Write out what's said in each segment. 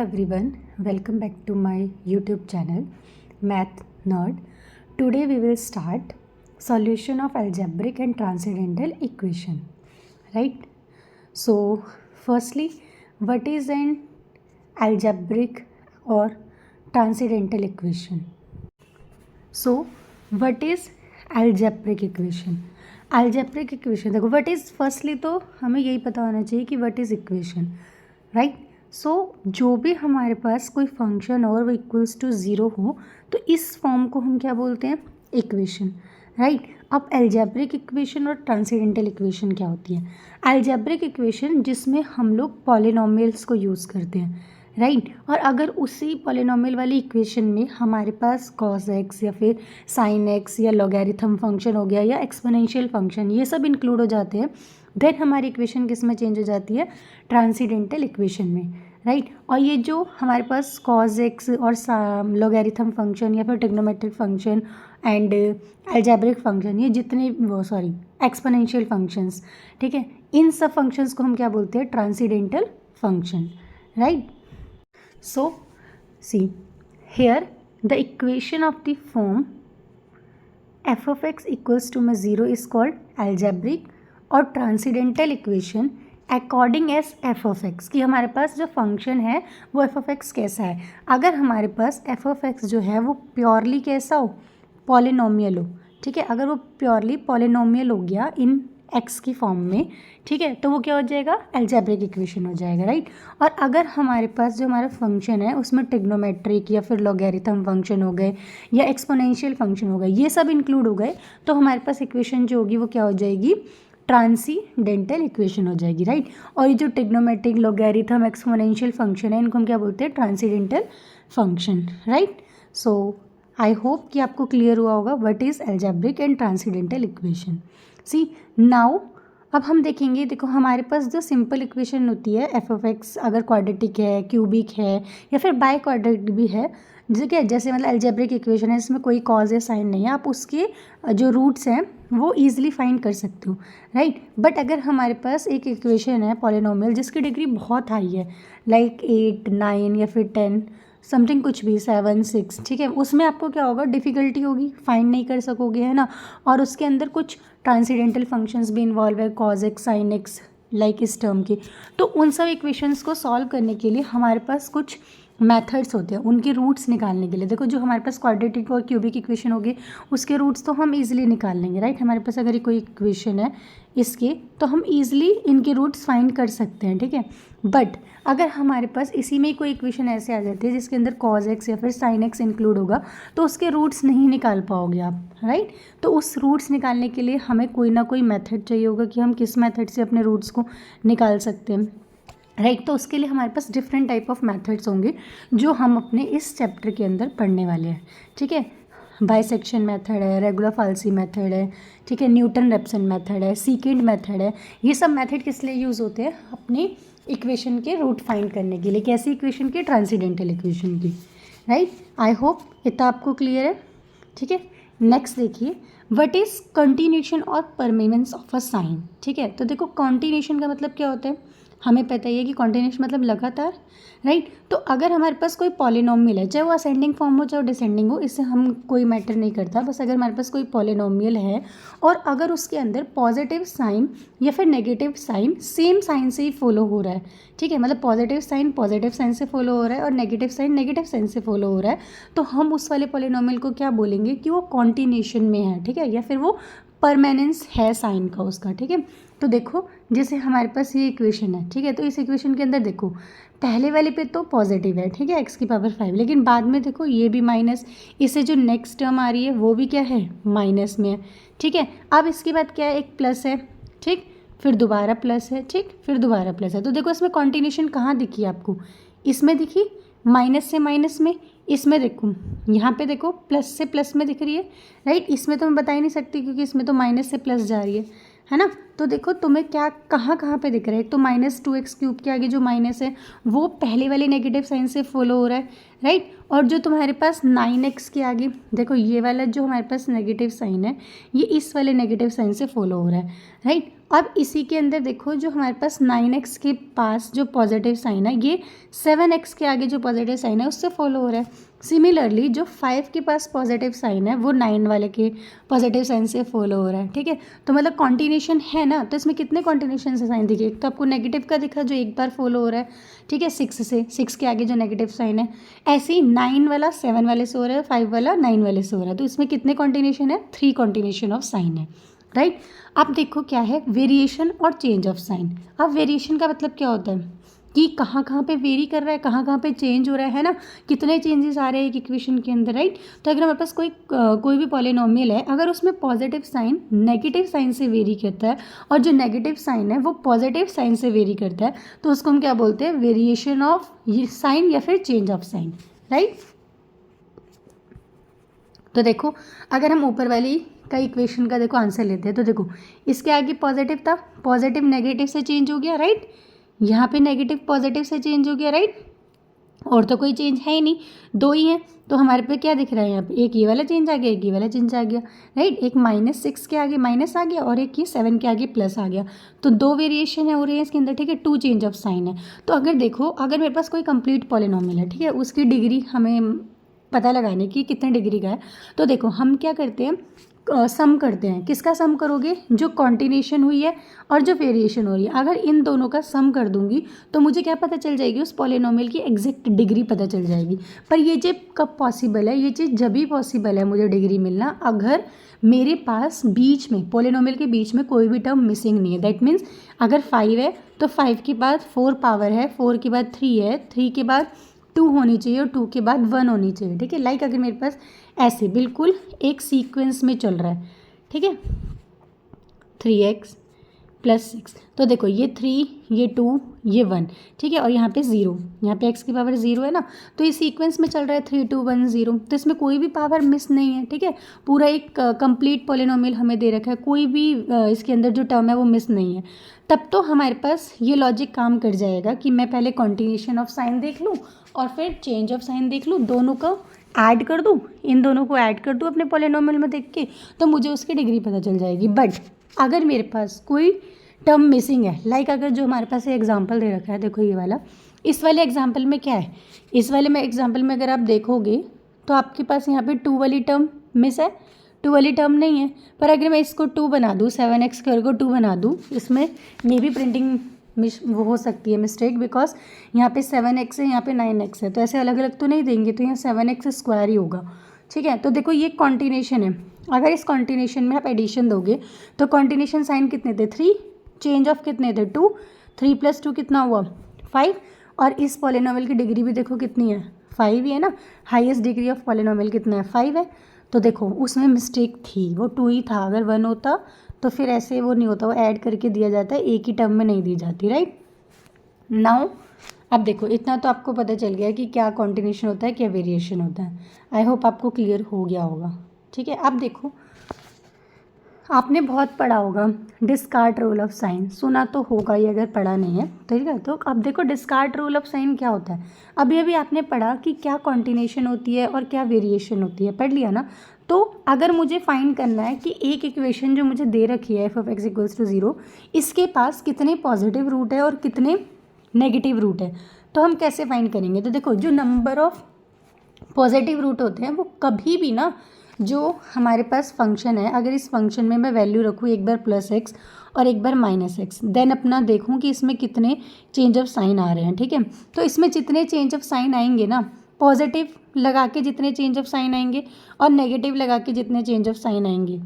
Everyone, welcome back to my YouTube channel Math Nerd. Today we will start solution of algebraic and transcendental equation. Right? So firstly, what is an algebraic or transcendental equation? So what is algebraic equation? algebraic equation देखो what is firstly तो हमें यही पता होना चाहिए कि what is equation, right? सो जो भी हमारे पास कोई फंक्शन और वो इक्वल्स टू ज़ीरो हो तो इस फॉर्म को हम क्या बोलते हैं, इक्वेशन, राइट? अब अलजेब्रिक इक्वेशन और ट्रांसेंडेंटल इक्वेशन क्या होती है? अलजेब्रिक इक्वेशन जिसमें हम लोग पॉलिनोमियल्स को यूज़ करते हैं, राइट? और अगर उसी पॉलिनोमियल वाली इक्वेशन में हमारे पास कॉस एक्स या फिर साइन एक्स या लॉगरिथम फंक्शन हो गया या एक्सपोनेंशियल फंक्शन, ये सब इंक्लूड हो जाते हैं, देन हमारी इक्वेशन किस में चेंज हो जाती है, ट्रांसेंडेंटल इक्वेशन में, राइट? और ये जो हमारे पास कॉस एक्स और लॉगरिथम फंक्शन या फिर trigonometric function and algebraic function, ये जितने एक्सपोनेंशियल फंक्शंस, ठीक है, इन सब फंक्शंस को हम क्या बोलते हैं, transcendental function, right? So see here the equation of the form f of x equals to में ज़ीरो इज कॉल्ड अलजेब्रिक और transcendental equation according as f of x, कि हमारे पास जो फंक्शन है वो एफ ऑफ एक्स कैसा है। अगर हमारे पास एफ ऑफ एक्स जो है वो प्योरली कैसा हो, पॉलिनोमियल हो, ठीक है, अगर वो प्योरली पॉलिनोमियल हो गया इन एक्स की फॉर्म में, ठीक है, तो वो क्या हो जाएगा, अलजेब्रिक इक्वेशन हो जाएगा, राइट? और अगर हमारे पास जो हमारा फंक्शन है उसमें ट्रिग्नोमेट्रिक या फिर लॉगरिथम फंक्शन हो गए या एक्सपोनेंशियल फंक्शन हो गए, ये सब इंक्लूड हो गए, तो हमारे पास इक्वेशन जो होगी वो क्या हो जाएगी, ट्रांसेंडेंटल इक्वेशन हो जाएगी, राइट? और ये जो ट्रिग्नोमेट्रिक, लॉगरिथम, एक्सपोनेंशियल फंक्शन है, इनको हम क्या बोलते हैं, transcendental function, right? So I hope कि आपको क्लियर हुआ होगा what is algebraic and transcendental equation. See now अब हम देखेंगे, देखो हमारे पास जो सिंपल इक्वेशन होती है एफ ऑफ एक्स, अगर क्वाड्रेटिक है, क्यूबिक है या फिर बाय क्वाड्रेटिक भी है, जैसे मतलब अलजेब्रिक इक्वेशन है इसमें कोई कॉज या साइन नहीं है, आप उसके जो रूट्स हैं वो ईजिली फाइंड कर सकते हो, राइट? बट अगर हमारे पास एक इक्वेशन है पॉलिनोमियल जिसकी डिग्री बहुत हाई है, लाइक 8, 9 या फिर 10 समथिंग, कुछ भी 7, 6, ठीक है, उसमें आपको क्या होगा, डिफ़िकल्टी होगी, फाइंड नहीं कर सकोगे, है ना? और उसके अंदर कुछ ट्रांसेंडेंटल फंक्शंस भी इन्वॉल्व है, cos x, sine x, like इस टर्म के, तो उन सब इक्वेशंस को सॉल्व करने के लिए हमारे पास कुछ मेथड्स होते हैं उनके रूट्स निकालने के लिए। देखो जो हमारे पास क्वाड्रेटिक और क्यूबिक इक्वेशन होगी उसके रूट्स तो हम इजीली निकाल लेंगे, राइट? हमारे पास अगर कोई इक्वेशन है इसके, तो हम इजीली इनके रूट्स फाइंड कर सकते हैं, ठीक है? बट अगर हमारे पास इसी में कोई इक्वेशन ऐसे आ जाती है जिसके अंदर कॉज एक्स या फिर साइन एक्स इंक्लूड होगा, तो उसके रूट्स नहीं निकाल पाओगे आप, राइट? तो उस रूट्स निकालने के लिए हमें कोई ना कोई मेथड चाहिए होगा कि हम किस मेथड से अपने रूट्स को निकाल सकते हैं, राइट? तो उसके लिए हमारे पास डिफरेंट टाइप ऑफ मेथड्स होंगे जो हम अपने इस चैप्टर के अंदर पढ़ने वाले हैं, ठीक है? बाइसेक्शन मेथड है, रेगुलर फाल्सी मेथड है, ठीक है, न्यूटन रेप्सन मेथड है, सीकेंड मेथड है। ये सब मेथड किस लिए यूज़ होते हैं, अपनी इक्वेशन के रूट फाइंड करने के लिए। कैसी इक्वेशन की, ट्रांसेंडेंटल इक्वेशन की, राइट? आई होप इतना आपको क्लियर है, ठीक है? नेक्स्ट देखिए, व्हाट इज़ कंटिन्यूशन और परमेनेंस ऑफ अ साइन, ठीक है? तो देखो कंटिन्यूशन का मतलब क्या होता है, हमें पता ही है कि कॉन्टिन्यूस मतलब लगातार, राइट? तो अगर हमारे पास कोई पॉलिनोमियल है, चाहे वो असेंडिंग फॉर्म हो चाहे डिसेंडिंग हो, इससे हम कोई मैटर नहीं करता, बस अगर हमारे पास कोई पॉलिनोमियल है और अगर उसके अंदर पॉजिटिव साइन या फिर नेगेटिव साइन सेम साइन से ही फॉलो हो रहा है, ठीक है, मतलब पॉजिटिव साइन से फॉलो हो रहा है और नेगेटिव साइन से फॉलो हो रहा है, तो हम उस वाले पॉलिनोमियल को क्या बोलेंगे कि वो कॉन्टिन्यूशन में है, ठीक है, या फिर वो परमानेंस है साइन का उसका, ठीक है? तो देखो जैसे हमारे पास ये इक्वेशन है, ठीक है, तो इस इक्वेशन के अंदर देखो पहले वाले पे तो पॉजिटिव है, ठीक है, एक्स की पावर 5, लेकिन बाद में देखो ये भी माइनस, इससे जो नेक्स्ट टर्म आ रही है वो भी क्या है, माइनस में है, ठीक है? अब इसके बाद क्या है, एक प्लस है, ठीक, फिर दोबारा प्लस है, ठीक, फिर दोबारा प्लस है। तो देखो इसमें कॉन्टिन्यूशन कहाँ दिखी आपको, इसमें दिखी माइनस से माइनस में, इसमें देखो यहाँ पे देखो प्लस से प्लस में दिख रही है, राइट? इसमें तो मैं बता ही नहीं सकती क्योंकि इसमें तो माइनस से प्लस जा रही है, है ना। तो देखो तुम्हें क्या कहाँ कहाँ पे दिख रहा है, एक तो -2x³ के आगे जो माइनस है वो पहले वाले नेगेटिव साइन से फॉलो हो रहा है, राइट। और जो तुम्हारे पास 9x के आगे देखो ये वाला जो हमारे पास नेगेटिव साइन है ये इस वाले नेगेटिव साइन से फॉलो हो रहा है, राइट। अब इसी के अंदर देखो जो हमारे पास 9x के पास जो पॉजिटिव साइन है ये 7x के आगे जो पॉजिटिव साइन है उससे फॉलो हो रहा है। सिमिलरली जो 5 के पास पॉजिटिव साइन है वो 9 वाले के पॉजिटिव साइन से फॉलो हो रहा है, ठीक है। तो मतलब कॉन्टिन्यूशन है ना, तो इसमें कितने कॉन्टिन्यूशन से साइन दिखे, एक तो आपको नेगेटिव का दिखा जो एक बार फॉलो हो रहा है, ठीक है, 6 से, 6 के आगे जो नेगेटिव साइन है। ऐसे ही 9 वाला 7 वाले से हो रहा है, 5 वाला 9 वाले से हो रहा है, तो इसमें कितने कॉन्टिन्यूशन है, 3 कॉन्टिन्यूशन ऑफ साइन है, राइट। अब देखो क्या है वेरिएशन और चेंज ऑफ साइन। अब वेरिएशन का मतलब क्या होता है कि कहाँ कहाँ पे वेरी कर रहा है, कहाँ कहाँ पे चेंज हो रहा है ना, कितने चेंजेस आ रहे हैं एक इक्वेशन के अंदर, राइट। तो अगर हमारे पास कोई भी पॉलिनोमियल है, अगर उसमें पॉजिटिव साइन नेगेटिव साइन से वेरी करता है और जो नेगेटिव साइन है वो पॉजिटिव साइन से वेरी करता है, तो उसको हम क्या बोलते हैं, वेरिएशन ऑफ साइन या फिर चेंज ऑफ साइन, राइट। तो देखो अगर हम ऊपर वाली का इक्वेशन का देखो आंसर लेते हैं, तो देखो इसके आगे पॉजिटिव था, पॉजिटिव नेगेटिव से चेंज हो गया, राइट। यहाँ पे नेगेटिव पॉजिटिव से चेंज हो गया, राइट। और तो कोई चेंज है ही नहीं, दो ही हैं, तो हमारे पे क्या दिख रहा है यहाँ पे, एक ये वाला चेंज आ गया, एक ये वाला चेंज आ गया, राइट। एक -6 के आगे माइनस आ गया और एक ये 7 के आगे प्लस आ गया, तो दो वेरिएशन है हो रही है इसके अंदर, ठीक है, 2 चेंज ऑफ साइन है। तो अगर देखो अगर मेरे पास कोई कंप्लीट पॉलिनोमियल है, ठीक है, उसकी डिग्री हमें पता लगाने की कितने डिग्री का है, तो देखो हम क्या करते हैं, सम करते हैं। किसका सम करोगे, जो कॉन्टिन्यूशन हुई है और जो वेरिएशन हो रही है, अगर इन दोनों का सम कर दूंगी तो मुझे क्या पता चल जाएगी, उस पॉलिनोमियल की एग्जैक्ट डिग्री पता चल जाएगी। पर ये चीज़ कब पॉसिबल है, ये चीज़ जब भी पॉसिबल है मुझे डिग्री मिलना अगर मेरे पास बीच में पॉलिनोमियल के बीच में कोई भी टर्म मिसिंग नहीं है। दैट मीन्स अगर 5 है तो 5 के बाद 4 पावर है, 4 के बाद 3 है, 3 के बाद 2 होनी चाहिए और 2 के बाद 1 होनी चाहिए, ठीक है। लाइक अगर मेरे पास ऐसे बिल्कुल एक सीक्वेंस में चल रहा है, ठीक है, 3x + 6, तो देखो ये 3 ये 2 ये 1, ठीक है, और यहाँ पे 0, यहाँ पे x की पावर 0 है ना, तो ये सीक्वेंस में चल रहा है 3 2 1 0, तो इसमें कोई भी पावर मिस नहीं है, ठीक है। पूरा एक कंप्लीट पॉलिनोमियल हमें दे रखा है, कोई भी इसके अंदर जो टर्म है वो मिस नहीं है। तब तो हमारे पास ये लॉजिक काम कर जाएगा कि मैं पहले कॉन्टिन्यूशन ऑफ साइन देख लूँ और फिर चेंज ऑफ साइन देख लूँ, दोनों को ऐड कर दूँ, इन दोनों को ऐड कर दूँ अपने पॉलिनोमियल में देख के, तो मुझे उसकी डिग्री पता चल जाएगी। बट अगर मेरे पास कोई टर्म मिसिंग है, लाइक अगर जो हमारे पास एग्जांपल दे रखा है, देखो ये वाला, इस वाले एग्जांपल में क्या है, इस वाले में एग्जांपल में अगर आप देखोगे तो आपके पास यहाँ पे 2 वाली टर्म मिस है, 2 वाली टर्म नहीं है। पर अगर मैं इसको 2 बना दूँ, 7x² को 2 बना दूँ, इसमें मे बी प्रिंटिंग वो हो सकती है मिस्टेक, बिकॉज यहाँ पे 7x है, यहाँ पे 9x है, तो ऐसे अलग अलग तो नहीं देंगे, तो यहाँ 7x² ही होगा, ठीक है। तो देखो ये कॉन्टिन्यूशन है, अगर इस कॉन्टिन्यूशन में आप एडिशन दोगे तो कॉन्टिन्यूशन साइन कितने थे, 3, चेंज ऑफ कितने थे, 2, 3 + 2 कितना हुआ, 5, और इस पॉलिनोमियल की डिग्री भी देखो कितनी है, 5 ही है ना, हाईएस्ट डिग्री ऑफ पॉलिनोमियल कितना है, 5 है। तो देखो उसमें मिस्टेक थी, वो 2 ही था, अगर 1 होता तो फिर ऐसे वो नहीं होता, वो ऐड करके दिया जाता है, एक ही टर्म में नहीं दी जाती, राइट। नाउ अब देखो इतना तो आपको पता चल गया कि क्या कॉन्टिन्यूशन होता है, क्या वेरिएशन होता है। आई होप आपको क्लियर हो गया होगा, ठीक है। अब देखो आपने बहुत पढ़ा होगा डिस्कार्ड रूल ऑफ साइन, सुना तो होगा ही अगर पढ़ा नहीं है, ठीक है। तो अब देखो डिस्कार्ड रूल ऑफ साइन क्या होता है, अभी अभी आपने पढ़ा कि क्या कॉन्टिन्यूशन होती है और क्या वेरिएशन होती है, पढ़ लिया ना। तो अगर मुझे फाइंड करना है कि एक इक्वेशन जो मुझे दे रखी है f(x = 0), इसके पास कितने पॉजिटिव रूट है और कितने नेगेटिव रूट है, तो हम कैसे फाइंड करेंगे। तो देखो जो नंबर ऑफ पॉजिटिव रूट होते हैं वो कभी भी ना, जो हमारे पास फंक्शन है, अगर इस फंक्शन में मैं वैल्यू रखूँ एक बार +x और एक बार -x, देन अपना देखूँ कि इसमें कितने चेंज ऑफ साइन आ रहे हैं, ठीक है। तो इसमें जितने चेंज ऑफ साइन आएंगे ना, पॉजिटिव लगा के जितने चेंज ऑफ साइन आएंगे और नेगेटिव लगा के जितने चेंज ऑफ साइन आएंगे,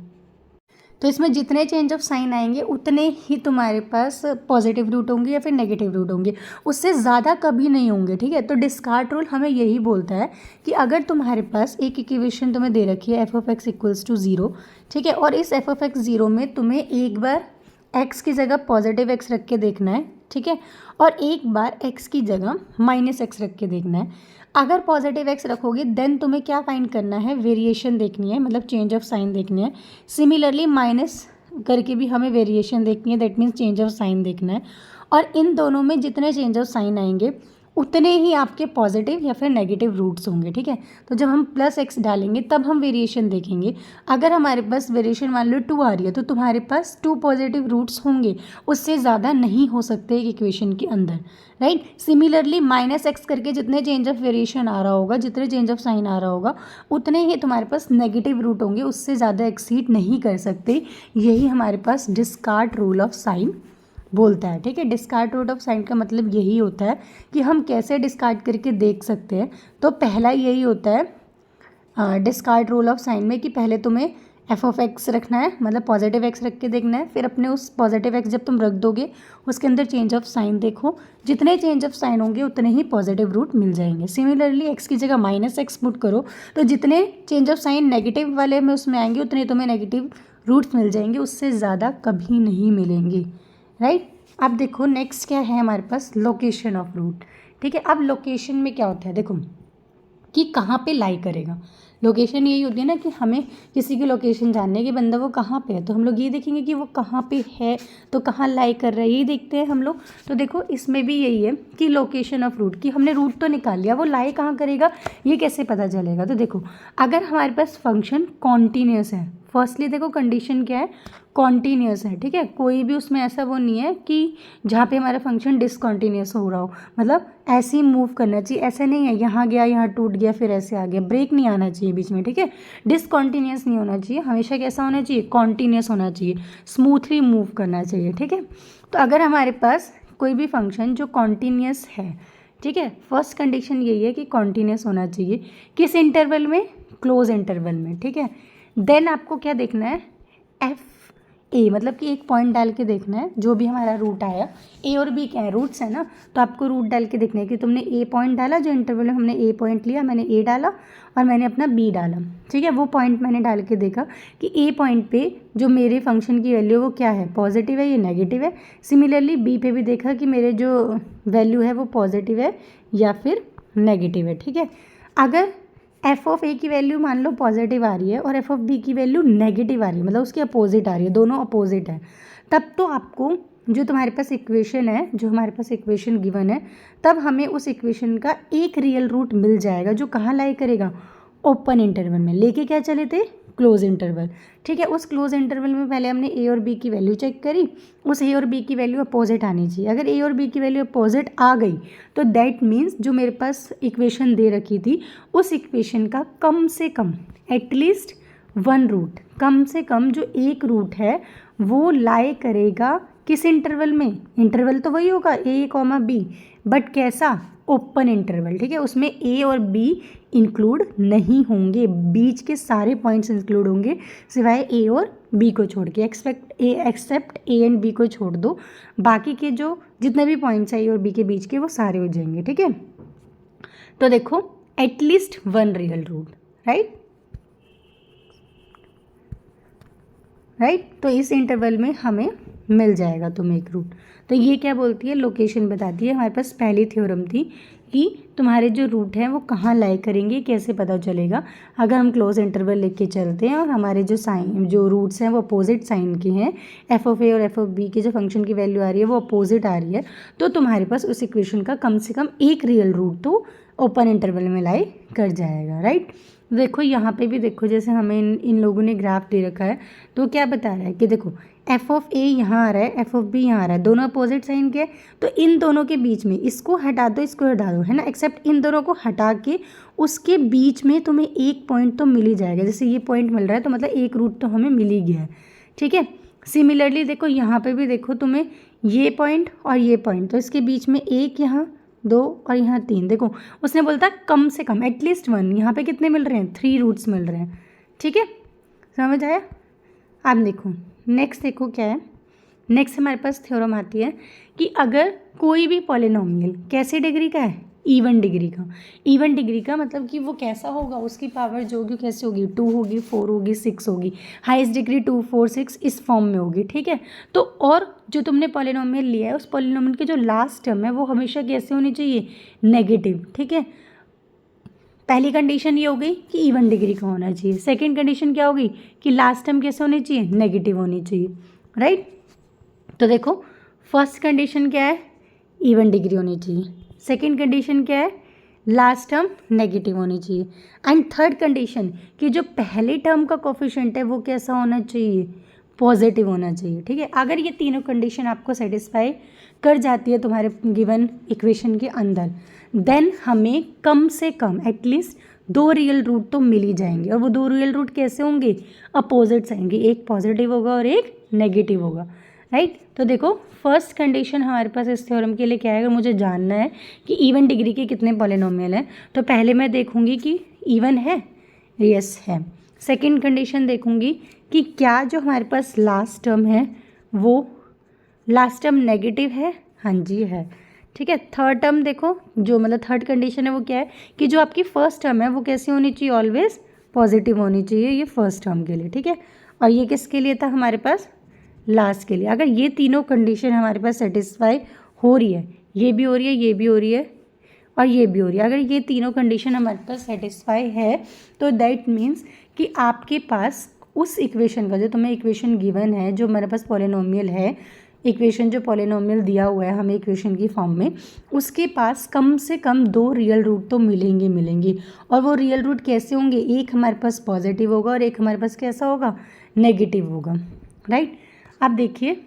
तो इसमें जितने चेंज ऑफ साइन आएंगे उतने ही तुम्हारे पास पॉजिटिव रूट होंगे या फिर नेगेटिव रूट होंगे, उससे ज़्यादा कभी नहीं होंगे, ठीक है। तो डिस्कार्ड रूल हमें यही बोलता है कि अगर तुम्हारे पास एक इक्वेशन तुम्हें दे रखी है f(x = 0), ठीक है, और इस f(x 0) में तुम्हें एक बार x की जगह पॉजिटिव x रख के देखना है, ठीक है, और एक बार x की जगह -x रख के देखना है। अगर पॉजिटिव x रखोगे देन तुम्हें क्या फाइंड करना है, वेरिएशन देखनी है, मतलब चेंज ऑफ साइन देखनी है। सिमिलरली करके भी हमें वेरिएशन देखनी है, that means change of sine देखना है। और इन दोनों में जितने चेंज ऑफ साइन आएंगे उतने ही आपके पॉजिटिव या फिर नेगेटिव रूट्स होंगे, ठीक है। तो जब हम प्लस एक्स डालेंगे तब हम वेरिएशन देखेंगे। अगर हमारे पास वेरिएशन मान लो 2 आ रही है तो तुम्हारे पास 2 पॉजिटिव रूट्स होंगे, उससे ज़्यादा नहीं हो सकते एक इक्वेशन के अंदर, राइट। सिमिलरली माइनस एक्स करके जितने चेंज ऑफ वेरिएशन आ रहा होगा, जितने चेंज ऑफ साइन आ रहा होगा, उतने ही तुम्हारे पास नेगेटिव रूट होंगे, उससे ज़्यादा एक्सीड नहीं कर सकते। यही हमारे पास डिस्कार्ट रूल ऑफ साइन बोलता है, ठीक है। डिस्कार्ट रूट ऑफ साइन का मतलब यही होता है कि हम कैसे डिस्कार्ट करके देख सकते हैं। तो पहला यही होता है डिस्कार्ट रूल ऑफ साइन में कि पहले तुम्हें एफ ऑफ एक्स रखना है, मतलब पॉजिटिव एक्स रख के देखना है। फिर अपने उस पॉजिटिव एक्स जब तुम रख दोगे उसके अंदर चेंज ऑफ साइन देखो, जितने चेंज ऑफ साइन होंगे उतने ही पॉजिटिव रूट मिल जाएंगे। सिमिलरली एक्स की जगह माइनस एक्स पुट करो तो जितने चेंज ऑफ साइन नेगेटिव वाले में उसमें आएंगे उतने तुम्हें नेगेटिव रूट्स मिल जाएंगे, उससे ज़्यादा कभी नहीं मिलेंगे, राइट। अब देखो नेक्स्ट क्या है हमारे पास, लोकेशन ऑफ रूट, ठीक है। अब लोकेशन में क्या होता है, देखो कि कहाँ पे लाई करेगा। लोकेशन यही होती है ना कि हमें किसी की लोकेशन जानने की, बंदा वो कहाँ पे है, तो हम लोग ये देखेंगे कि वो कहाँ पे है, तो कहाँ लाई कर रहा है, यही देखते हैं हम लोग। तो देखो इसमें भी यही है कि लोकेशन ऑफ रूट, कि हमने रूट तो निकाल लिया, वो लाई कहाँ करेगा ये कैसे पता चलेगा। तो देखो अगर हमारे पास फंक्शन कॉन्टीन्यूस है, फर्स्टली देखो कंडीशन क्या है, कॉन्टीन्यूस है, ठीक है। कोई भी उसमें ऐसा वो नहीं है कि जहाँ पे हमारा फंक्शन डिसकॉन्टीन्यूस हो रहा हो, मतलब ऐसे ही मूव करना चाहिए, ऐसा नहीं है यहाँ गया यहाँ टूट गया फिर ऐसे आ गया, ब्रेक नहीं आना चाहिए बीच में, ठीक है। डिसकॉन्टीन्यूस नहीं होना चाहिए, हमेशा कैसा होना चाहिए, कॉन्टीन्यूस होना चाहिए, स्मूथली मूव करना चाहिए, ठीक है। तो अगर हमारे पास कोई भी फंक्शन जो कॉन्टीन्यूस है, ठीक है, फर्स्ट कंडीशन यही है कि कॉन्टीन्यूस होना चाहिए, किस इंटरवल में, क्लोज इंटरवल में, ठीक है। देन आपको क्या देखना है, एफ ए, मतलब कि एक पॉइंट डाल के देखना है, जो भी हमारा रूट आया, ए और बी क्या है, रूट्स है ना, तो आपको रूट डाल के देखना है कि तुमने ए पॉइंट डाला, जो इंटरवल में हमने ए पॉइंट लिया, मैंने ए डाला और मैंने अपना बी डाला, ठीक है। वो पॉइंट मैंने डाल के देखा कि ए पॉइंट पे जो मेरे फंक्शन की वैल्यू वो क्या है, पॉजिटिव है या नेगेटिव है। सिमिलरली बी पे भी देखा कि मेरे जो वैल्यू है वो पॉजिटिव है या फिर नेगेटिव है, ठीक है। अगर एफ ऑफ ए की वैल्यू मान लो पॉजिटिव आ रही है और एफ ऑफ बी की वैल्यू नेगेटिव आ रही है, मतलब उसकी अपोजिट आ रही है, दोनों अपोजिट है, तब तो आपको जो तुम्हारे पास इक्वेशन है, जो हमारे पास इक्वेशन गिवन है, तब हमें उस इक्वेशन का एक रियल रूट मिल जाएगा, जो कहाँ लाई करेगा, ओपन इंटरवल में, लेके क्या चले थे, क्लोज इंटरवल, ठीक है। उस क्लोज इंटरवल में पहले हमने ए और बी की वैल्यू चेक करी, उस ए और बी की वैल्यू अपोजिट आनी चाहिए। अगर ए और बी की वैल्यू अपोजिट आ गई तो दैट मीन्स जो मेरे पास इक्वेशन दे रखी थी उस इक्वेशन का कम से कम एटलीस्ट वन रूट, कम से कम जो एक रूट है वो लाई करेगा किस इंटरवल में, इंटरवल तो वही होगा ए कॉमा बी, बट कैसा, ओपन इंटरवल, ठीक है। उसमें ए और बी इंक्लूड नहीं होंगे, बीच के सारे पॉइंट्स इंक्लूड होंगे सिवाय ए और बी को छोड़ के, एक्सेप्ट ए एंड बी को छोड़ दो, बाकी के जो जितने भी पॉइंट्स है ए और बी के बीच के वो सारे हो जाएंगे, ठीक है। तो देखो at least one real root, right. तो इस इंटरवल में हमें मिल जाएगा तुम्हें एक रूट। तो ये क्या बोलती है, लोकेशन बताती है। हमारे पास पहली थ्योरम थी कि तुम्हारे जो रूट हैं वो कहाँ लाई करेंगे, कैसे पता चलेगा। अगर हम क्लोज इंटरवल लेके चलते हैं और हमारे जो साइन, जो रूट्स हैं वो अपोजिट साइन के हैं, एफ ऑफ ए और एफ ऑफ बी की जो फंक्शन की वैल्यू आ रही है वो अपोजिट आ रही है, तो तुम्हारे पास उस इक्वेशन का कम से कम एक रियल रूट तो ओपन इंटरवल में लाई कर जाएगा, राइट। देखो यहाँ पे भी देखो, जैसे हमें इन लोगों ने ग्राफ दे रखा है, तो क्या बता रहा है कि देखो एफ ऑफ ए यहाँ आ रहा है, एफ ऑफ बी यहाँ आ रहा है, दोनों अपोजिट साइन के, तो इन दोनों के बीच में इसको हटा दो, इसको हटा दो, है ना, एक्सेप्ट इन दोनों को हटा के उसके बीच में तुम्हें एक पॉइंट तो मिल ही जाएगा। जैसे ये पॉइंट मिल रहा है तो मतलब एक रूट तो हमें मिल ही गया है, ठीक है। सिमिलरली देखो यहाँ पे भी देखो तुम्हें ये पॉइंट और ये पॉइंट, तो इसके बीच में एक, यहाँ दो और यहाँ तीन, देखो उसने बोलता कम से कम एटलीस्ट वन, यहाँ पे कितने मिल रहे हैं, 3 रूट्स मिल रहे हैं, ठीक है, समझ आया। अब देखो नेक्स्ट, देखो क्या है, नेक्स्ट हमारे पास थ्योरम आती है कि अगर कोई भी पॉलिनोमियल कैसे डिग्री का है, इवन डिग्री का। इवन डिग्री का मतलब कि वो कैसा होगा, उसकी पावर जो होगी कैसे होगी, 2 होगी, 4 होगी, 6 होगी, हाईएस्ट डिग्री 2, 4, 6 इस फॉर्म में होगी, ठीक है। तो और जो तुमने पॉलिनोमियल लिया है उस पॉलिनोमियल की जो लास्ट टर्म है वो हमेशा कैसे होनी चाहिए, नेगेटिव, ठीक है। पहली कंडीशन ये हो गई कि इवन डिग्री का होना चाहिए। सेकंड कंडीशन क्या होगी कि लास्ट टर्म कैसे होनी चाहिए, नेगेटिव होनी चाहिए, राइट। तो देखो फर्स्ट कंडीशन क्या है, इवन डिग्री होनी चाहिए। सेकंड कंडीशन क्या है, लास्ट टर्म नेगेटिव होनी चाहिए। एंड थर्ड कंडीशन कि जो पहले टर्म का कोफिशिएंट है वो कैसा होना चाहिए, पॉजिटिव होना चाहिए, ठीक है। अगर ये तीनों कंडीशन आपको सेटिस्फाई कर जाती है तुम्हारे गिवन इक्वेशन के अंदर, देन हमें कम से कम एटलीस्ट 2 रियल रूट तो मिल ही जाएंगे। और वो 2 रियल रूट कैसे होंगे, अपोजिट्स आएंगे, एक पॉजिटिव होगा और एक नेगेटिव होगा, राइट। तो देखो फर्स्ट कंडीशन हमारे पास इस थ्योरम के लिए क्या है, अगर मुझे जानना है कि इवन डिग्री के कितने पॉलिनोमियल हैं तो पहले मैं देखूंगी कि इवन है, यस है। सेकंड कंडीशन देखूंगी कि क्या जो हमारे पास लास्ट टर्म है वो लास्ट टर्म नेगेटिव है, हाँ जी है, ठीक है। थर्ड टर्म देखो, जो मतलब थर्ड कंडीशन है वो क्या है कि जो आपकी फर्स्ट टर्म है वो कैसी होनी चाहिए, ऑलवेज पॉजिटिव होनी चाहिए, ये फर्स्ट टर्म के लिए, ठीक है। और ये किसके लिए था, हमारे पास लास्ट के लिए। अगर ये तीनों कंडीशन हमारे पास सेटिस्फाई हो रही है, ये भी हो रही है, ये भी हो रही है और ये भी हो रही है, अगर ये तीनों कंडीशन हमारे पास सेटिस्फाई है तो दैट मीन्स कि आपके पास उस इक्वेशन का, जो तुम्हें इक्वेशन गिवन है, जो हमारे पास पॉलिनोमियल है, इक्वेशन जो पॉलिनोमियल दिया हुआ है हमें इक्वेशन की फॉर्म में, उसके पास कम से कम 2 रियल रूट तो मिलेंगे। और वो रियल रूट कैसे होंगे, एक हमारे पास पॉजिटिव होगा और एक हमारे पास कैसा होगा, नेगेटिव होगा, राइट। अब देखिए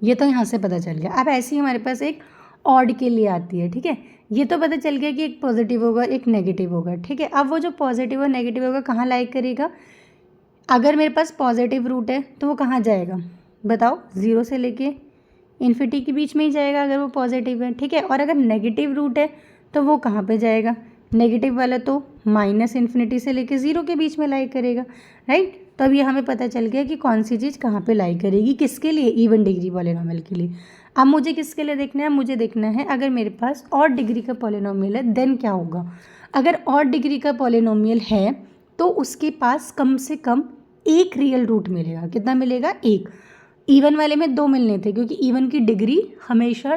ये तो यहाँ से पता चल गया। अब ऐसे ही हमारे पास एक ऑड के लिए आती है, ठीक है। ये तो पता चल गया कि एक पॉजिटिव होगा एक नेगेटिव होगा, ठीक है। अब वो जो पॉजिटिव और नेगेटिव होगा कहाँ लाइक करेगा, अगर मेरे पास पॉजिटिव रूट है तो वो कहाँ जाएगा बताओ, 0 से लेके इन्फिनिटी के बीच में ही जाएगा अगर वो पॉजिटिव है, ठीक है। और अगर नेगेटिव रूट है तो वो कहाँ पे जाएगा, नेगेटिव वाला तो माइनस इन्फिनिटी से लेके 0 के बीच में लाई करेगा, राइट। तो अब ये हमें पता चल गया कि कौन सी चीज़ कहाँ पे लाई करेगी, किसके लिए, इवन डिग्री पॉलिनोमियल के लिए। अब मुझे किसके लिए देखना है, मुझे देखना है अगर मेरे पास ऑड डिग्री का पॉलिनोमियल है देन क्या होगा। अगर ऑड डिग्री का पॉलिनोमियल है तो उसके पास कम से कम एक रियल रूट मिलेगा। कितना मिलेगा, एक। इवन वाले में 2 मिलने थे क्योंकि इवन की डिग्री हमेशा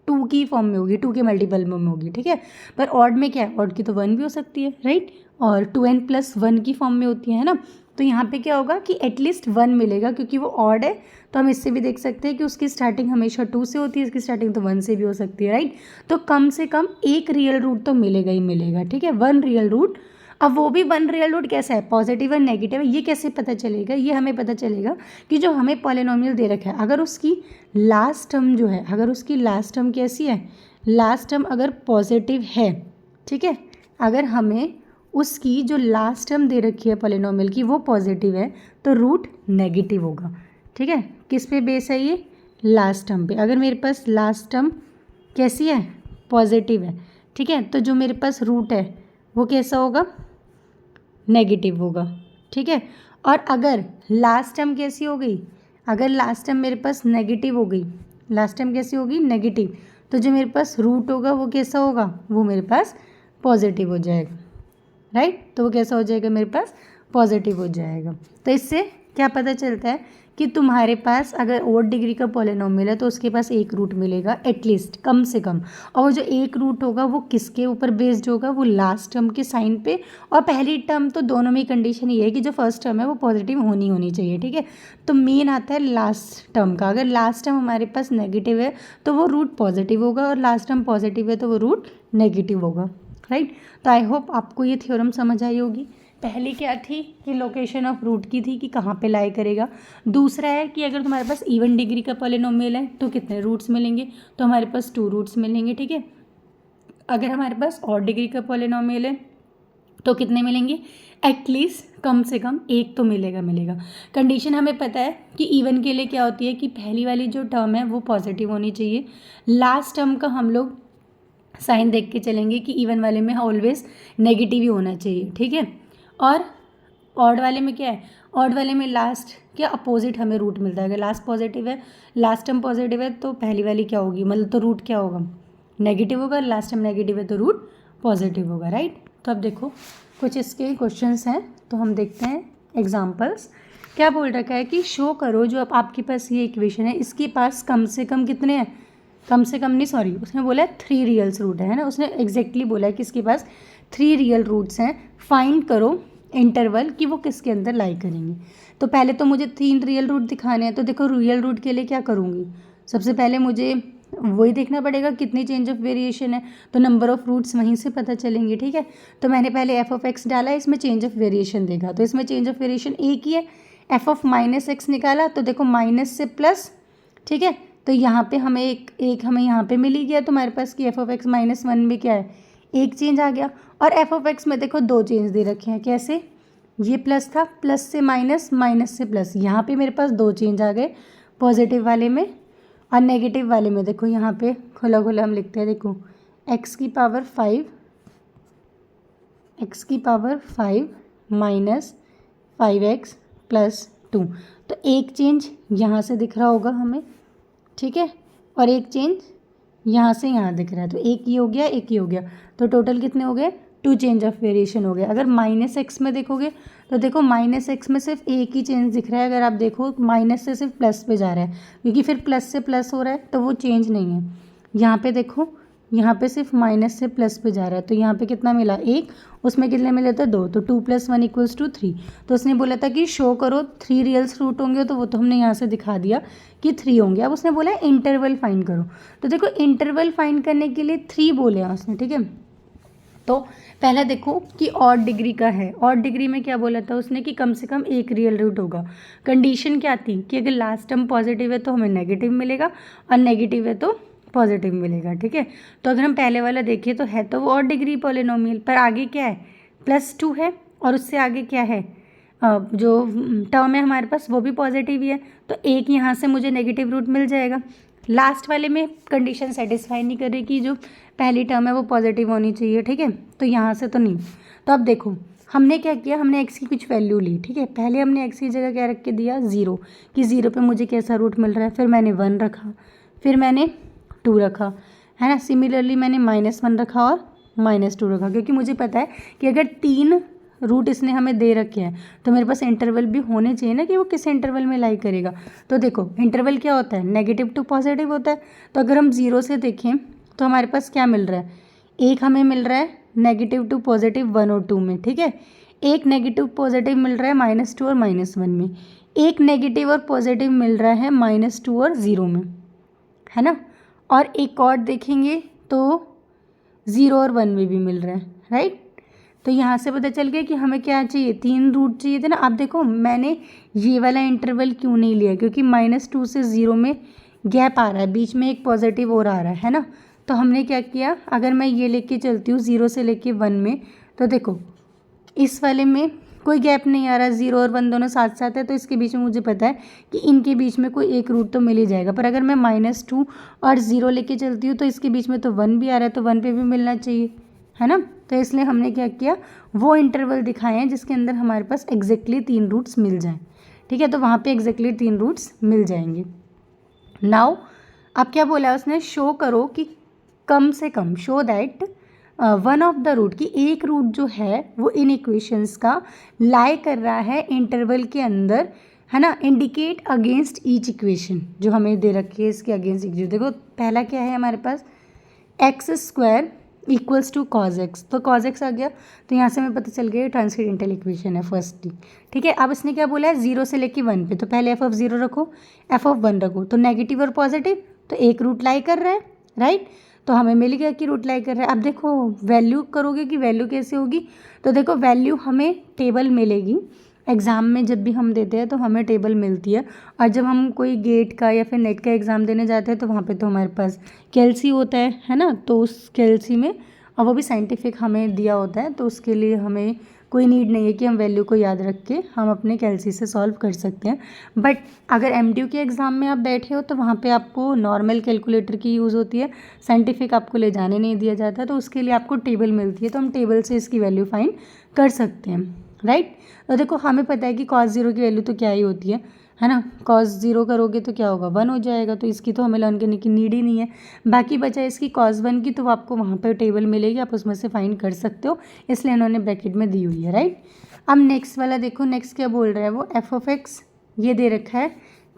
2 की फॉर्म में होगी, 2 के मल्टीपल में होगी, ठीक है। पर ऑड में क्या है, ऑड की तो 1 भी हो सकती है, राइट, और 2n+1 की फॉर्म में होती है ना। तो यहाँ पे क्या होगा कि एटलीस्ट 1 मिलेगा क्योंकि वो ऑड है। तो हम इससे भी देख सकते हैं कि उसकी स्टार्टिंग हमेशा 2 से होती है, इसकी स्टार्टिंग तो 1 से भी हो सकती है, राइट। तो कम से कम एक रियल रूट तो मिलेगा ही मिलेगा, ठीक है, 1 रियल रूट। अब वो भी 1 रियल रूट कैसा है, पॉजिटिव और नेगेटिव है, ये कैसे पता चलेगा, ये हमें पता चलेगा कि जो हमें पॉलिनोमियल दे रखा है अगर उसकी लास्ट टर्म जो है, अगर उसकी लास्ट टर्म कैसी है, लास्ट टर्म अगर पॉजिटिव है, ठीक है, अगर हमें उसकी जो लास्ट टर्म दे रखी है पॉलिनोमियल की वो पॉजिटिव है तो रूट नेगेटिव होगा, ठीक है। किस पे बेस है ये, लास्ट टर्म पे। अगर मेरे पास लास्ट टर्म कैसी है, पॉजिटिव है, ठीक है, तो जो मेरे पास रूट है वो कैसा होगा, नेगेटिव होगा, ठीक है। और अगर लास्ट टर्म कैसी हो गई, अगर लास्ट टर्म मेरे पास नेगेटिव हो गई, लास्ट टर्म कैसी होगी, नेगेटिव, तो जो मेरे पास रूट होगा वो कैसा होगा, वो मेरे पास पॉजिटिव हो जाएगा, राइट। तो वो कैसा हो जाएगा, मेरे पास पॉजिटिव हो जाएगा। तो इससे क्या पता चलता है कि तुम्हारे पास अगर ऑड डिग्री का पॉलिनोमियल है तो उसके पास एक रूट मिलेगा एटलीस्ट, कम से कम। और वो जो एक रूट होगा वो किसके ऊपर बेस्ड होगा, वो लास्ट टर्म के साइन पे। और पहली टर्म तो दोनों में कंडीशन ये है कि जो फर्स्ट टर्म है वो पॉजिटिव होनी चाहिए, ठीक है। तो मेन आता है लास्ट टर्म का। अगर लास्ट टर्म हमारे पास नेगेटिव है तो वो रूट पॉजिटिव होगा और लास्ट टर्म पॉजिटिव है तो वो रूट नेगेटिव होगा, राइट। तो आई होप आपको ये थ्योरम समझ आई होगी। पहली क्या थी कि लोकेशन ऑफ रूट की थी कि कहाँ पे लाई करेगा। दूसरा है कि अगर तुम्हारे पास इवन डिग्री का पॉलिनोमियल है तो कितने रूट्स मिलेंगे, तो हमारे पास 2 रूट्स मिलेंगे, ठीक है। अगर हमारे पास ऑड डिग्री का पॉलिनोमियल है तो कितने मिलेंगे, एटलीस्ट कम से कम एक तो मिलेगा। कंडीशन हमें पता है कि इवन के लिए क्या होती है कि पहली वाली जो टर्म है वो पॉजिटिव होनी चाहिए, लास्ट टर्म का हम लोग साइन देख के चलेंगे कि इवन वाले में ऑलवेज नेगेटिव ही होना चाहिए, ठीक है। और ऑड वाले में क्या है, ऑड वाले में लास्ट के अपोजिट हमें रूट मिलता है। अगर लास्ट पॉजिटिव है, लास्ट टर्म पॉजिटिव है तो पहली वाली क्या होगी, मतलब तो रूट क्या होगा, नेगेटिव होगा। लास्ट टर्म नेगेटिव है तो रूट पॉजिटिव होगा, राइट। तो अब देखो कुछ इसके क्वेश्चंस हैं तो हम देखते हैं एग्जाम्पल्स। क्या बोल रखा है कि शो करो जो अब आपके पास ये इक्वेशन है इसके पास कम से कम कितने हैं, कम से कम नहीं, सॉरी, उसने बोला है 3 रियल्स रूट है ना, उसने एग्जैक्टली बोला है कि इसके पास 3 रियल रूट्स हैं, फाइंड करो इंटरवल कि वो किसके अंदर लाई करेंगे। तो पहले तो मुझे 3 रियल रूट दिखाने हैं, तो देखो रियल रूट के लिए क्या करूँगी, सबसे पहले मुझे वही देखना पड़ेगा कितनी चेंज ऑफ वेरिएशन है, तो नंबर ऑफ रूट्स वहीं से पता चलेंगे, ठीक है। तो मैंने पहले एफ ऑफ एक्स डाला, इसमें चेंज ऑफ वेरिएशन देखा, तो इसमें चेंज ऑफ वेरिएशन एक ही है, एफ ऑफ माइनस एक्स निकाला, तो देखो माइनस से प्लस, ठीक है। तो यहाँ पे हमें एक हमें यहाँ पे मिल ही गया, तो हमारे पास कि एफ ऑफ एक्स -1 में क्या है, एक चेंज आ गया। और एफ ऑफ एक्स में देखो 2 चेंज दे रखे हैं, कैसे, ये प्लस था, प्लस से माइनस, माइनस से प्लस, यहाँ पे मेरे पास 2 चेंज आ गए, पॉजिटिव वाले में और नेगेटिव वाले में। देखो यहाँ पे खुला खुला हम लिखते हैं, देखो x की पावर 5 माइनस 5x प्लस 2, तो एक चेंज यहाँ से दिख रहा होगा हमें, ठीक है, और एक चेंज यहाँ से यहाँ दिख रहा है, तो एक ही हो गया, एक ही हो गया, तो टोटल कितने हो गए, 2 चेंज ऑफ वेरिएशन हो गए। अगर -x में देखोगे तो देखो -x में सिर्फ एक ही चेंज दिख रहा है, अगर आप देखो माइनस से सिर्फ प्लस पे जा रहा है, क्योंकि फिर प्लस से प्लस हो रहा है तो वो चेंज नहीं है। यहाँ पे देखो, यहाँ पे सिर्फ माइनस से प्लस पे जा रहा है, तो यहाँ पे कितना मिला, 1, उसमें कितने मिले थे, 2, तो 2 + 1 = 3। तो उसने बोला था कि शो करो 3 रियल्स रूट होंगे, तो वो तो हमने यहाँ से दिखा दिया कि 3 होंगे। अब उसने बोला है इंटरवल फाइंड करो, तो देखो इंटरवल फाइंड करने के लिए 3 बोले हैं उसने, ठीक है। तो पहला देखो कि ऑड डिग्री का है, ऑड डिग्री में क्या बोला था उसने कि कम से कम एक रियल रूट होगा। कंडीशन क्या थी कि अगर लास्ट टर्म पॉजिटिव है तो हमें नेगेटिव मिलेगा, और नेगेटिव है तो पॉजिटिव मिलेगा, ठीक है। तो अगर हम पहले वाला देखिए तो है तो वो ऑड डिग्री पॉलिनोमियल, पर आगे क्या है, +2 है, और उससे आगे क्या है, जो टर्म है हमारे पास वो भी पॉजिटिव ही है, तो एक यहाँ से मुझे नेगेटिव रूट मिल जाएगा। लास्ट वाले में कंडीशन सेटिस्फाई नहीं कर रही कि जो पहली टर्म है वो पॉजिटिव होनी चाहिए, ठीक है, तो यहाँ से तो नहीं। तो अब देखो हमने क्या किया, हमने एक्स की कुछ वैल्यू ली, ठीक है। पहले हमने एक्स की जगह क्या रख के दिया, 0, कि 0 पे मुझे कैसा रूट मिल रहा है, फिर मैंने 1 रखा, फिर मैंने 2 रखा, है ना। सिमिलरली मैंने -1 रखा और -2 रखा, क्योंकि मुझे पता है कि अगर 3 रूट इसने हमें दे रखे हैं तो मेरे पास इंटरवल भी होने चाहिए ना कि वो किस इंटरवल में लाई करेगा। तो देखो इंटरवल क्या होता है, नेगेटिव टू पॉजिटिव होता है। तो अगर हम 0 से देखें तो हमारे पास क्या मिल रहा है, एक हमें मिल रहा है नेगेटिव टू पॉजिटिव 1 और 2 में, ठीक है। एक नेगेटिव पॉजिटिव मिल रहा है -2 और -1 में, एक नेगेटिव और पॉजिटिव मिल रहा है -2 और 0 में, है ना। और एक और देखेंगे तो 0 और 1 में भी मिल रहा है, राइट। तो यहाँ से पता चल गया कि हमें क्या चाहिए, 3 रूट चाहिए थे ना। अब देखो मैंने ये वाला इंटरवल क्यों नहीं लिया, क्योंकि -2 से 0 में गैप आ रहा है, बीच में एक पॉजिटिव और आ रहा है ना। तो हमने क्या किया, अगर मैं ये लेके चलती हूँ 0 से लेके 1 में, तो देखो इस वाले में कोई गैप नहीं आ रहा, 0 और 1 दोनों साथ साथ है, तो इसके बीच में मुझे पता है कि इनके बीच में कोई एक रूट तो मिल ही जाएगा। पर अगर मैं -2 और 0 लेके चलती हूँ तो इसके बीच में तो 1 भी आ रहा है, तो 1 पे भी मिलना चाहिए, है ना। तो इसलिए हमने क्या किया, वो इंटरवल दिखाए हैं जिसके अंदर हमारे पास एग्जैक्टली 3 रूट्स मिल जाएं, ठीक है। तो वहाँ पे एग्जैक्टली 3 रूट्स मिल जाएंगे। नाउ अब क्या बोला उसने, शो करो कि कम से कम, show that one of the route, की एक रूट जो है वो इन इक्वेशंस का लाई कर रहा है इंटरवल के अंदर, है ना। इंडिकेट अगेंस्ट ईच इक्वेशन जो हमें दे रखी है, इसके अगेंस्ट इक्वेशन। देखो पहला क्या है हमारे पास, x² = cos x, तो cos x आ गया, तो यहाँ से हमें पता चल गया ट्रांसेंडेंटल इक्वेशन है फर्स्ट, ठीक है। अब इसने क्या बोला है, 0 से लेके 1 पे, तो पहले f(0) रखो, f(1) रखो, तो नेगेटिव और पॉजिटिव, तो एक रूट लाई कर रहा है, राइट। तो हमें मिल गया कि रूट लाई कर रहा है। अब देखो वैल्यू करोगे कि वैल्यू कैसे होगी, तो देखो वैल्यू हमें टेबल मिलेगी, एग्ज़ाम में जब भी हम देते हैं तो हमें टेबल मिलती है, और जब हम कोई गेट का या फिर नेट का एग्ज़ाम देने जाते हैं तो वहाँ पे तो हमारे पास कैलसी होता है ना। तो उस कैलसी में, और वो भी साइंटिफिक हमें दिया होता है, तो उसके लिए हमें कोई नीड नहीं है कि हम वैल्यू को याद रख के हम अपने कैलसी से सॉल्व कर सकते हैं। बट अगर एमडीयू के एग्ज़ाम में आप बैठे हो तो वहाँ पे आपको नॉर्मल कैलकुलेटर की यूज़ होती है, साइंटिफिक आपको ले जाने नहीं दिया जाता, तो उसके लिए आपको टेबल मिलती है, तो हम टेबल से इसकी वैल्यू फाइंड कर सकते हैं, राइट। तो देखो हमें पता है कि cos 0 की वैल्यू तो क्या ही होती है ना। cos 0 करोगे तो क्या होगा, 1 हो जाएगा, तो इसकी तो हमें लर्न करने की नीड ही नहीं है। बाकी बचा इसकी cos 1 की, तो आपको वहाँ पर टेबल मिलेगी, आप उसमें से फाइंड कर सकते हो, इसलिए इन्होंने ब्रैकेट में दी हुई है, राइट। अब नेक्स्ट वाला देखो, नेक्स्ट क्या बोल रहा है वो, f(x) ये दे रखा है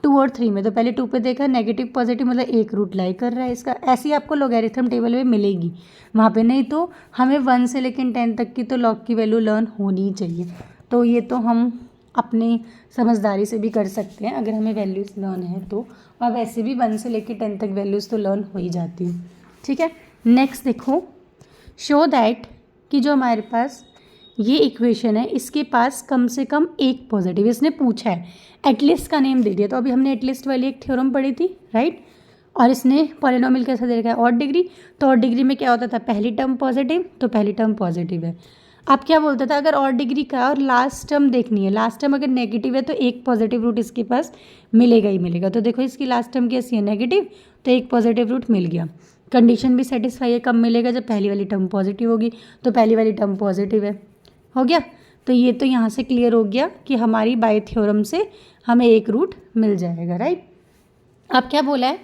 2 और 3 में, तो पहले 2 पे देखा नेगेटिव पॉजिटिव मतलब एक रूट लाई कर रहा है इसका, ऐसी आपको लॉगरिथम टेबल में मिलेगी वहाँ पे, नहीं तो हमें 1 से लेकर 10 तक की तो लॉग की वैल्यू लर्न होनी चाहिए। तो ये तो हम अपनी समझदारी से भी कर सकते हैं अगर हमें वैल्यूज़ लर्न है तो, और वैसे भी 1 से लेकर 10 तक वैल्यूज़ तो लर्न हो ही जाती है। ठीक है, नेक्स्ट देखो, शो दैट कि जो हमारे पास ये इक्वेशन है इसके पास कम से कम एक पॉजिटिव, इसने पूछा है, एटलिस्ट का नेम दे दिया, तो अभी हमने एटलिस्ट वाली एक थ्योरम पढ़ी थी राइट, और इसने पॉलिनोमियल कैसा दे रखा है, ऑड डिग्री, तो ऑड डिग्री में क्या होता था, पहली टर्म पॉजिटिव, तो पहली टर्म पॉजिटिव है। अब क्या बोलता था, अगर ऑड डिग्री का और लास्ट टर्म देखनी है, लास्ट टर्म अगर नेगेटिव है तो एक पॉजिटिव रूट इसके पास मिलेगा ही मिलेगा, तो देखो इसकी लास्ट टर्म कैसी है, नेगेटिव, तो एक पॉजिटिव रूट मिल गया। कंडीशन भी सेटिस्फाई है, कब मिलेगा, जब पहली वाली टर्म पॉजिटिव होगी, तो पहली वाली टर्म पॉजिटिव है, हो गया। तो ये तो यहाँ से क्लियर हो गया कि हमारी बाय थ्योरम से हमें एक रूट मिल जाएगा राइट। अब क्या बोला है,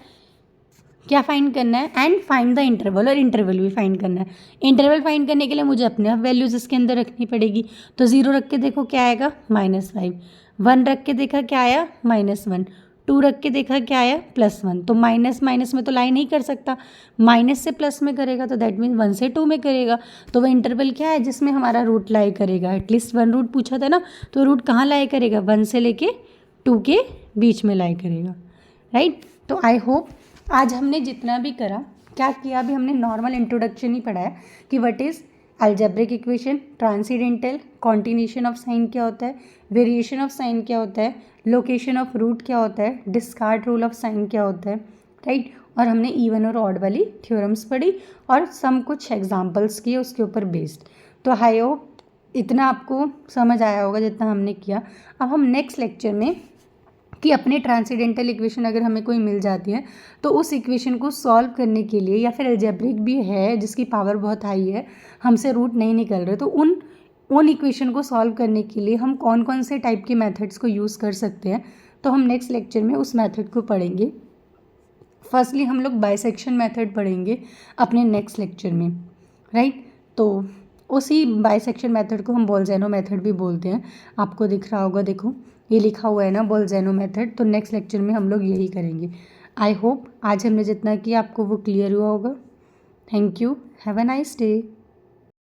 क्या फाइंड करना है, एंड फाइंड द इंटरवल, और इंटरवल भी फाइंड करना है। इंटरवल फाइंड करने के लिए मुझे अपने वैल्यूज़ इसके अंदर रखनी पड़ेगी, तो 0 रख के देखो क्या आएगा, -5, 1 रख के देखा क्या आया, -1, 2 रख के देखा क्या आया, +1, तो माइनस माइनस में तो लाई नहीं कर सकता, माइनस से प्लस में करेगा तो दैट मीन्स 1 से 2 में करेगा, तो वह इंटरवल क्या है जिसमें हमारा रूट लाई करेगा, एटलीस्ट 1 रूट पूछा था ना, तो रूट कहाँ लाई करेगा, 1 से लेके 2 के बीच में लाई करेगा राइट। तो आई होप आज हमने जितना भी करा, क्या किया, अभी हमने नॉर्मल इंट्रोडक्शन ही पढ़ा है कि what is algebraic equation, transcendental, continuation of sine क्या होता है, वेरिएशन ऑफ साइन क्या होता है, लोकेशन ऑफ रूट क्या होता है, डिस्कार्ड रूल ऑफ साइन क्या होता है राइट, और हमने इवन और ऑड वाली थ्योरम्स पढ़ी और सम कुछ एग्जाम्पल्स किए उसके ऊपर बेस्ड। तो आई होप इतना आपको समझ आया होगा जितना हमने किया। अब हम नेक्स्ट लेक्चर में कि अपने ट्रांसीडेंटल इक्वेशन अगर हमें कोई मिल जाती है तो उस इक्वेशन को सॉल्व करने के लिए, या फिर अलजेब्रिक भी है जिसकी पावर बहुत हाई है, हमसे रूट नहीं निकल रहे, तो उन इक्वेशन को सॉल्व करने के लिए हम कौन कौन से टाइप के मेथड्स को यूज़ कर सकते हैं, तो हम नेक्स्ट लेक्चर में उस मेथड को पढ़ेंगे। फर्स्टली हम लोग बाइसेक्शन मेथड पढ़ेंगे अपने नेक्स्ट लेक्चर में राइट। तो उसी बाइसेक्शन मेथड को हम बोल्ज़ैनो मेथड भी बोलते हैं, आपको दिख रहा होगा, देखो ये लिखा हुआ है ना बोल्ज़ैनो मेथड, तो नेक्स्ट लेक्चर में हम लोग यही करेंगे। आई होप आज हमने जितना किया आपको वो क्लियर हुआ होगा। Thank you, have a nice day.